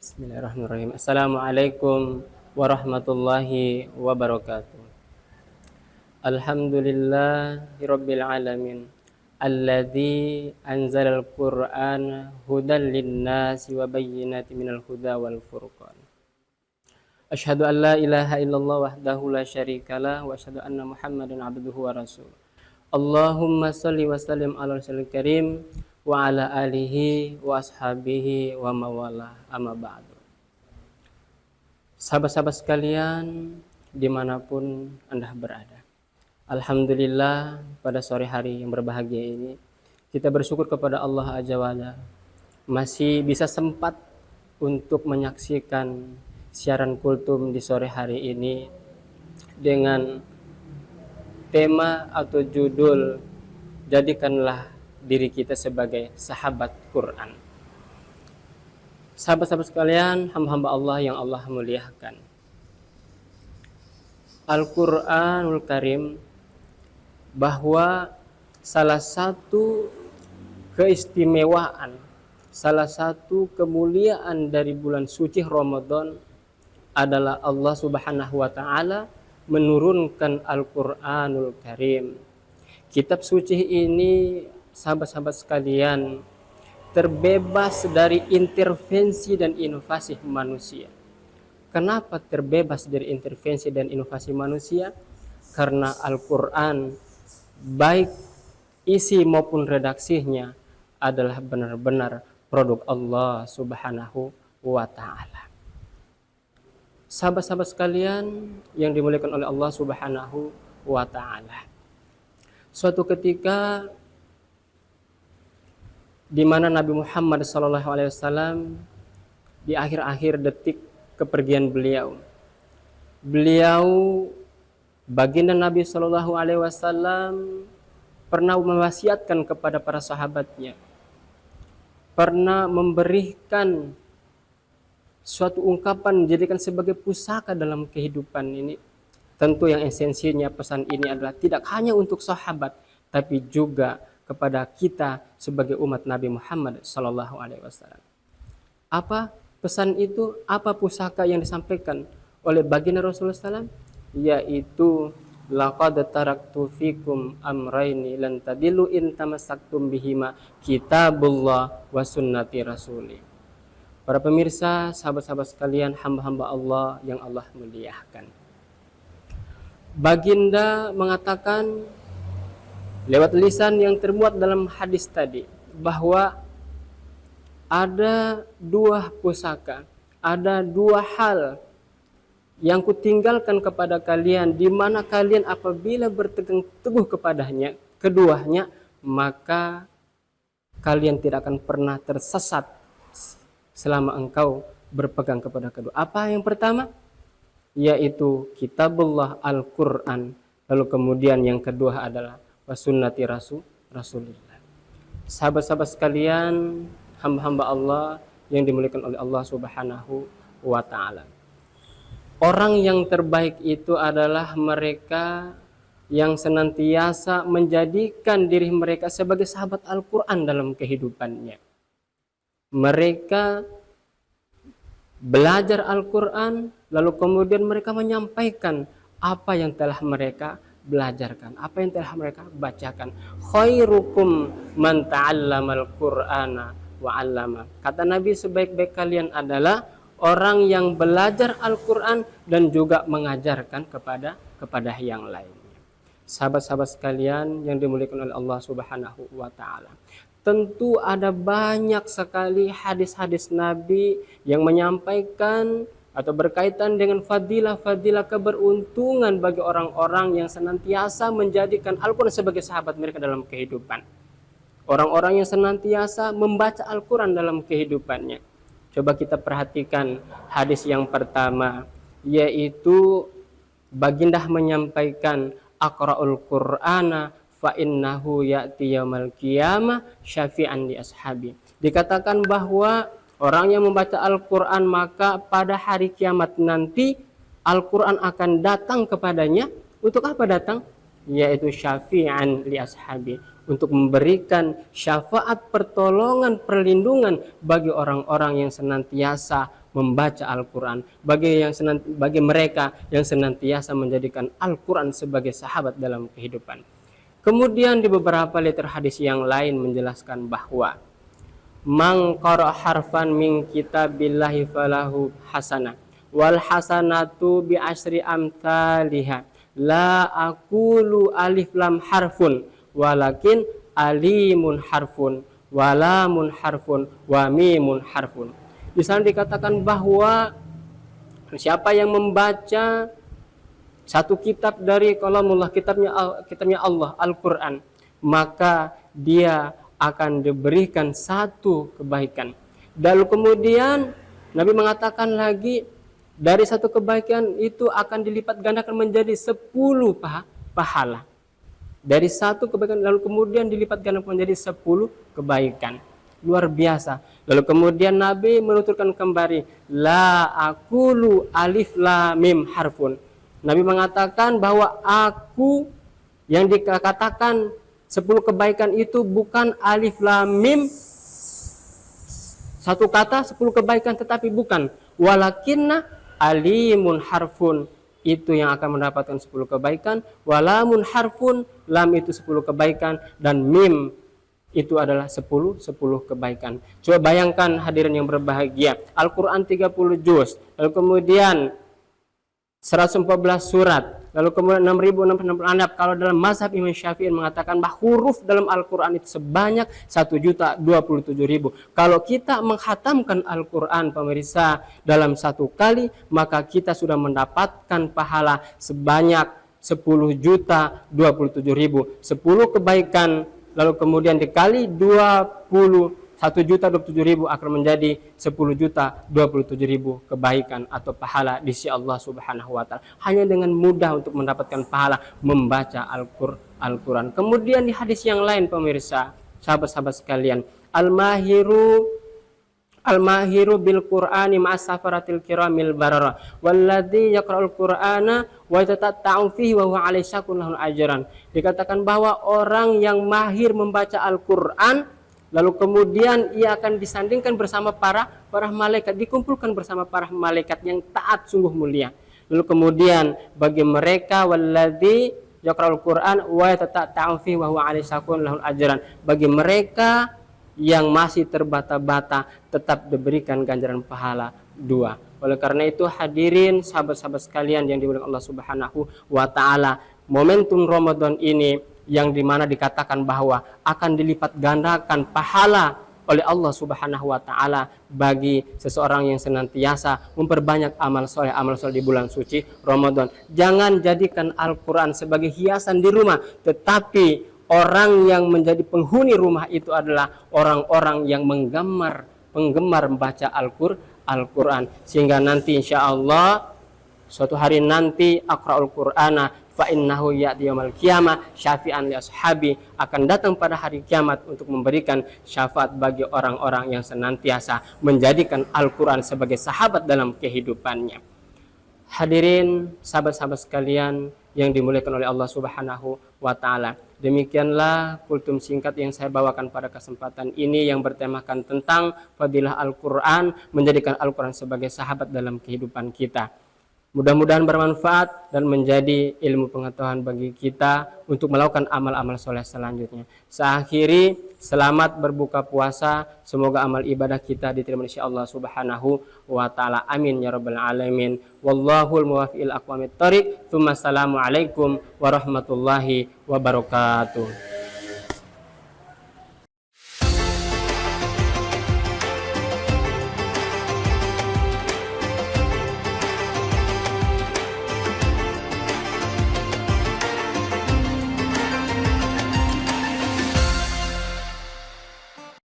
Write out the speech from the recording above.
Bismillahirrahmanirrahim. Assalamualaikum warahmatullahi wabarakatuh. Alhamdulillahirabbil alamin. Alladzi anzalal Qur'ana hudan lin-nasi wa bayyinatin minal huda wal furqan. Asyhadu an la ilaha illallah wahdahu la syarikalah wa asyhadu anna Muhammadan abduhu wa rasuluh. Allahumma shalli wa sallim ala rasulil karim wa ala alihi wa ashabihi wa mawalah, amma ba'du. Sahabat-sahabat sekalian dimanapun Anda berada, alhamdulillah pada sore hari yang berbahagia ini kita bersyukur kepada Allah Azza wa Jalla masih bisa sempat untuk menyaksikan siaran kultum di sore hari ini dengan tema atau judul jadikanlah diri kita sebagai sahabat Quran. Sahabat-sahabat sekalian, hamba-hamba Allah yang Allah muliakan, Al-Quranul Karim, bahwa salah satu keistimewaan, salah satu kemuliaan dari bulan suci Ramadan adalah Allah Subhanahu wa Ta'ala menurunkan Al-Quranul Karim. Kitab suci ini, sahabat-sahabat sekalian, terbebas dari intervensi dan inovasi manusia. Kenapa terbebas dari intervensi dan inovasi manusia? Karena Al-Quran, baik isi maupun redaksinya, adalah benar-benar produk Allah Subhanahu wa Ta'ala. Sahabat-sahabat sekalian yang dimuliakan oleh Allah Subhanahu wa Ta'ala, suatu ketika di mana Nabi Muhammad SAW di akhir-akhir detik kepergian beliau, baginda Nabi SAW pernah mewasiatkan kepada para sahabatnya, pernah memberikan suatu ungkapan dijadikan sebagai pusaka dalam kehidupan ini. Tentu yang esensinya pesan ini adalah tidak hanya untuk sahabat, tapi juga kepada kita sebagai umat Nabi Muhammad SAW. Apa pesan itu? Apa pusaka yang disampaikan oleh baginda Rasulullah SAW? Yaitu laqad taraktu fikum amraini lan tadillu in tamassaktum bihima kitabullah wa sunnati rasuli. Para pemirsa, sahabat-sahabat sekalian, hamba-hamba Allah yang Allah muliakan, baginda mengatakan lewat lisan yang termuat dalam hadis tadi bahwa ada dua pusaka, ada dua hal yang kutinggalkan kepada kalian, di mana kalian apabila berpegang teguh kepadanya, keduanya, maka kalian tidak akan pernah tersesat selama engkau berpegang kepada kedua. Apa yang pertama? Yaitu kitabullah, Al-Quran. Lalu kemudian yang kedua adalah wasunnati rasulillah. Sahabat-sahabat sekalian, hamba-hamba Allah yang dimuliakan oleh Allah Subhanahu wa Ta'ala, orang yang terbaik itu adalah mereka yang senantiasa menjadikan diri mereka sebagai sahabat Al-Quran dalam kehidupannya. Mereka belajar Al-Quran, lalu kemudian mereka menyampaikan apa yang telah mereka belajarkan, apa yang telah mereka bacakan. Khairukum man ta'allamal Qur'ana wa 'allama. Kata Nabi, sebaik-baik kalian adalah orang yang belajar Al-Qur'an dan juga mengajarkan kepada yang lainnya. Sahabat-sahabat sekalian yang dimuliakan oleh Allah Subhanahu wa Ta'ala, tentu ada banyak sekali hadis-hadis Nabi yang menyampaikan atau berkaitan dengan fadilah-fadilah keberuntungan bagi orang-orang yang senantiasa menjadikan Al-Quran sebagai sahabat mereka dalam kehidupan. Orang-orang yang senantiasa membaca Al-Quran dalam kehidupannya. Coba kita perhatikan hadis yang pertama, yaitu baginda menyampaikan aqra'ul Qur'ana fa innahu ya'ti yaumal qiyamah syafi'an li ashabi. Dikatakan bahwa orang yang membaca Al-Quran maka pada hari kiamat nanti Al-Quran akan datang kepadanya. Untuk apa datang? Yaitu syafi'an li ashabi, untuk memberikan syafaat, pertolongan, perlindungan bagi orang-orang yang senantiasa membaca Al-Quran, bagi mereka yang senantiasa menjadikan Al-Quran sebagai sahabat dalam kehidupan. Kemudian di beberapa liter hadis yang lain menjelaskan bahwa man qara harfan min kitabillahi falahu hasanah wal hasanatu bi asyri amsalihha la aqulu alif lam harfun walakin alimun harfun walamun harfun wa mimun harfun. Di sana dikatakan bahwa siapa yang membaca satu kitab dari kalamullah, kitabnya Allah, Al-Quran, maka dia akan diberikan satu kebaikan. Dan kemudian Nabi mengatakan lagi, dari satu kebaikan itu akan dilipat gandakan menjadi 10 pahala. Dari satu kebaikan lalu kemudian dilipat gandakan menjadi 10 kebaikan. Luar biasa. Lalu kemudian Nabi menuturkan kembali, la aqulu alif lam mim harfun. Nabi mengatakan bahwa aku yang dikatakan 10 kebaikan itu bukan alif lam mim satu kata 10 kebaikan, tetapi bukan walakinna alimun harfun, itu yang akan mendapatkan 10 kebaikan, walamun harfun, lam itu 10 kebaikan, dan mim itu adalah 10 kebaikan. Coba bayangkan hadirin yang berbahagia, Al-Quran 30 juz, lalu kemudian 114 surat, lalu kemudian 6.666. Kalau dalam mazhab Imam Syafi'i mengatakan bahwa huruf dalam Al-Quran itu sebanyak 1.027.000. Kalau kita menghatamkan Al-Quran pemirsa dalam satu kali, maka kita sudah mendapatkan pahala sebanyak 10.027.000. 10 kebaikan lalu kemudian dikali 1.027.000 akan menjadi 10.027.000 kebaikan atau pahala di sisi Allah Subhanahu wa taala. Hanya dengan mudah untuk mendapatkan pahala membaca Al-Quran. Kemudian di hadis yang lain pemirsa, sahabat-sahabat sekalian, Al-mahiru bil Qur'ani ma'as safaratil kiramil barara walladzi yaqra'ul Qur'ana wa yatata'u fihi wa huwa alaihi syakun ajran. Dikatakan bahwa orang yang mahir membaca Al-Qur'an lalu kemudian ia akan disandingkan bersama para malaikat, dikumpulkan bersama para malaikat yang taat sungguh mulia. Lalu kemudian bagi mereka walladzi yaqra'ul Qur'an wa yatata'u fihi wa huwa alaihi syakun ajran, bagi mereka yang masih terbata-bata tetap diberikan ganjaran pahala 2. Oleh karena itu hadirin sahabat-sahabat sekalian yang dimuliakan Allah Subhanahu wa taala, momentum Ramadan ini yang dimana dikatakan bahwa akan dilipat gandakan pahala oleh Allah Subhanahu wa taala bagi seseorang yang senantiasa memperbanyak amal soleh di bulan suci Ramadan. Jangan jadikan Al-Quran sebagai hiasan di rumah, tetapi orang yang menjadi penghuni rumah itu adalah orang-orang yang penggemar membaca Al-Quran, sehingga nanti insya Allah suatu hari nanti aqra'ul Qur'ana fa innahu ya'ti yaumil qiyamah syafi'an li ashabi, akan datang pada hari kiamat untuk memberikan syafaat bagi orang-orang yang senantiasa menjadikan Al-Qur'an sebagai sahabat dalam kehidupannya. Hadirin sahabat-sahabat sekalian yang dimuliakan oleh Allah Subhanahu wa taala, demikianlah kultum singkat yang saya bawakan pada kesempatan ini yang bertemakan tentang fadilah Al-Qur'an, menjadikan Al-Qur'an sebagai sahabat dalam kehidupan kita. Mudah-mudahan bermanfaat dan menjadi ilmu pengetahuan bagi kita untuk melakukan amal-amal soleh selanjutnya. Saya akhiri, selamat berbuka puasa. Semoga amal ibadah kita diterima oleh Allah Subhanahu wa taala. Amin ya rabbal alamin. Wallahul muwaffiq ila aqwamit thoriq. Assalamualaikum warahmatullahi wabarakatuh.